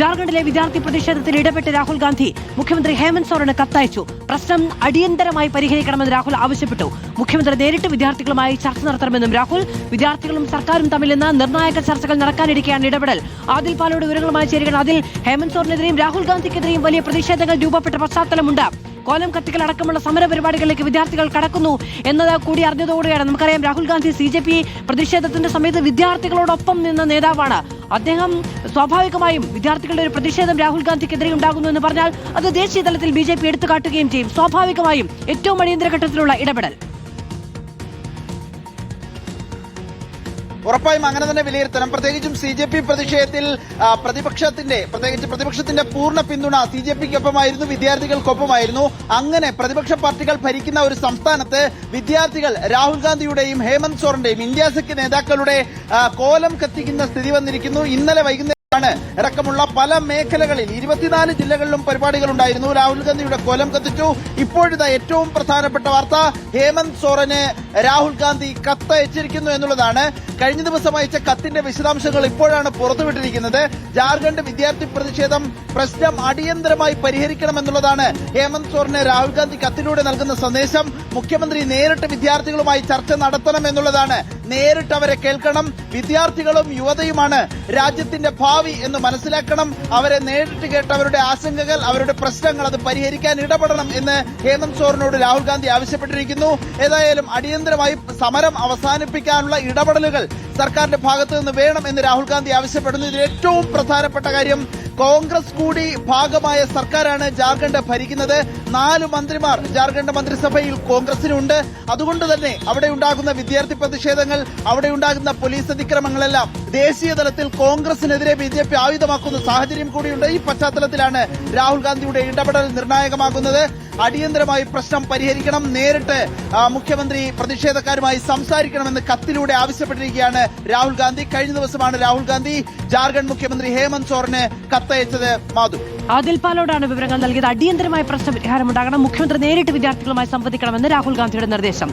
ജാർഖണ്ഡിലെ വിദ്യാർത്ഥി പ്രതിഷേധത്തിൽ ഇടപെട്ട് രാഹുൽ ഗാന്ധി മുഖ്യമന്ത്രി ഹേമന്ത് സോറന് കത്തയച്ചു. പ്രശ്നം അടിയന്തരമായി പരിഹരിക്കണമെന്ന് രാഹുൽ ആവശ്യപ്പെട്ടു. മുഖ്യമന്ത്രി നേരിട്ട് വിദ്യാർത്ഥികളുമായി ചർച്ച നടത്തണമെന്നും രാഹുൽ. വിദ്യാർത്ഥികളും സർക്കാരും തമ്മിൽ ഇന്ന് നിർണായക ചർച്ചകൾ നടക്കാനിരിക്കെയാണ് ഇടപെടൽ. ആദിൽ പാലോട് വിവരങ്ങളുമായി ചേരുകയാണ്. അതിൽ ഹേമന്ത് സോറനെതിരെയും രാഹുൽ ഗാന്ധിക്കെതിരെയും വലിയ പ്രതിഷേധങ്ങൾ രൂപപ്പെട്ട പശ്ചാത്തലമുണ്ട്. കോലം കത്തിക്കൽ അടക്കമുള്ള സമര പരിപാടികളിലേക്ക് വിദ്യാർത്ഥികൾ കടക്കുന്നു എന്നത് കൂടി അറിഞ്ഞതോടെയാണ്. നമുക്കറിയാം, രാഹുൽ ഗാന്ധി CJP പ്രതിഷേധത്തിന്റെ സമയത്ത് വിദ്യാർത്ഥികളോടൊപ്പം നിന്ന നേതാവാണ്. അദ്ദേഹം സ്വാഭാവികമായും വിദ്യാർത്ഥികളുടെ ഒരു പ്രതിഷേധം രാഹുൽ ഗാന്ധിക്കെതിരെ ഉണ്ടാകുന്നു എന്ന് പറഞ്ഞാൽ അത് ദേശീയ തലത്തിൽ BJP എടുത്തു കാട്ടുകയും ചെയ്യും. സ്വാഭാവികമായും ഏറ്റവും അടിയന്തര ഘട്ടത്തിലുള്ള ഇടപെടൽ. ഉറപ്പായും അങ്ങനെ തന്നെ വിലയിരുത്തണം. പ്രത്യേകിച്ചും CJP പ്രതിഷേധത്തിൽ പ്രതിപക്ഷത്തിന്റെ പൂർണ്ണ പിന്തുണ CJPക്കൊപ്പമായിരുന്നു, വിദ്യാർത്ഥികൾക്കൊപ്പമായിരുന്നു. അങ്ങനെ പ്രതിപക്ഷ പാർട്ടികൾ ഭരിക്കുന്ന ഒരു സംസ്ഥാനത്ത് വിദ്യാർത്ഥികൾ രാഹുൽ ഗാന്ധിയുടെയും ഹേമന്ത് സോറന്റെയും ഇന്ത്യ സഖ്യ നേതാക്കളുടെ കോലം കത്തിക്കുന്ന സ്ഥിതി വന്നിരിക്കുന്നു. ഇന്നലെ വൈകുന്നേരം അടക്കമുള്ള പല മേഖലകളിൽ 24 ജില്ലകളിലും പരിപാടികൾ ഉണ്ടായിരുന്നു. രാഹുൽ ഗാന്ധിയുടെ കോലം കത്തിച്ചു. ഇപ്പോഴിതാ ഏറ്റവും പ്രധാനപ്പെട്ട വാർത്ത, ഹേമന്ത് സോറന് രാഹുൽ ഗാന്ധി കത്തയച്ചിരിക്കുന്നു എന്നുള്ളതാണ്. കഴിഞ്ഞ ദിവസം അയച്ച കത്തിന്റെ വിശദാംശങ്ങൾ ഇപ്പോഴാണ് പുറത്തുവിട്ടിരിക്കുന്നത്. ജാർഖണ്ഡ് വിദ്യാർത്ഥി പ്രതിഷേധം പ്രശ്നം അടിയന്തരമായി പരിഹരിക്കണമെന്നുള്ളതാണ് ഹേമന്ത് സോറന് രാഹുൽ ഗാന്ധി കത്തിലൂടെ നൽകുന്ന സന്ദേശം. മുഖ്യമന്ത്രി നേരിട്ട് വിദ്യാർത്ഥികളുമായി ചർച്ച നടത്തണം എന്നുള്ളതാണ്. നേരിട്ട് അവരെ കേൾക്കണം. വിദ്യാർത്ഥികളും യുവതയുമാണ് രാജ്യത്തിന്റെ ഭാവി എന്ന് മനസ്സിലാക്കണം. അവരെ നേരിട്ട് കേട്ട് അവരുടെ ആശങ്കകൾ, അവരുടെ പ്രശ്നങ്ങൾ അത് പരിഹരിക്കാൻ ഇടപെടണം എന്ന് ഹേമന്ത് സോറനോട് രാഹുൽ ഗാന്ധി ആവശ്യപ്പെട്ടിരിക്കുന്നു. ഏതായാലും അടിയന്തരമായി സമരം അവസാനിപ്പിക്കാനുള്ള ഇടപെടലുകൾ സർക്കാരിന്റെ ഭാഗത്തു നിന്ന് വേണം എന്ന് രാഹുൽ ഗാന്ധി ആവശ്യപ്പെടുന്നു. ഇതിൽ ഏറ്റവും പ്രധാനപ്പെട്ട കാര്യം, കോൺഗ്രസ് കൂടി ഭാഗമായ സർക്കാരാണ് ജാർഖണ്ഡ് ഭരിക്കുന്നത്. 4 മന്ത്രിമാർ ജാർഖണ്ഡ് മന്ത്രിസഭയിൽ കോൺഗ്രസിനുണ്ട്. അതുകൊണ്ട് തന്നെ അവിടെ ഉണ്ടാകുന്ന വിദ്യാർത്ഥി പ്രതിഷേധങ്ങൾ, അവിടെ ഉണ്ടാകുന്ന പോലീസ് അതിക്രമങ്ങളെല്ലാം ദേശീയ തലത്തിൽ കോൺഗ്രസിനെതിരെ BJP ആയുധമാക്കുന്ന സാഹചര്യം കൂടിയുണ്ട്. ഈ പശ്ചാത്തലത്തിലാണ് രാഹുൽ ഗാന്ധിയുടെ ഇടപെടൽ നിർണായകമാകുന്നത്. അടിയന്തരമായി പ്രശ്നം പരിഹരിക്കണം, നേരിട്ട് മുഖ്യമന്ത്രി പ്രതിഷേധക്കാരുമായി സംസാരിക്കണമെന്ന് കത്തിലൂടെ ആവശ്യപ്പെട്ടിരിക്കുകയാണ് രാഹുൽ ഗാന്ധി. കഴിഞ്ഞ ദിവസമാണ് രാഹുൽ ഗാന്ധി ജാർഖണ്ഡ് മുഖ്യമന്ത്രി ഹേമന്ത് സോറന് കത്തയച്ചത്. മാധു, ആദിൽ പാലോടാണ് വിവരങ്ങൾ നൽകിയത്. അടിയന്തരമായ പ്രശ്ന പരിഹാരമുണ്ടാകണം, മുഖ്യമന്ത്രി നേരിട്ട് വിദ്യാർത്ഥികളുമായി സംവദിക്കണമെന്ന് രാഹുൽ ഗാന്ധിയുടെ നിർദ്ദേശം.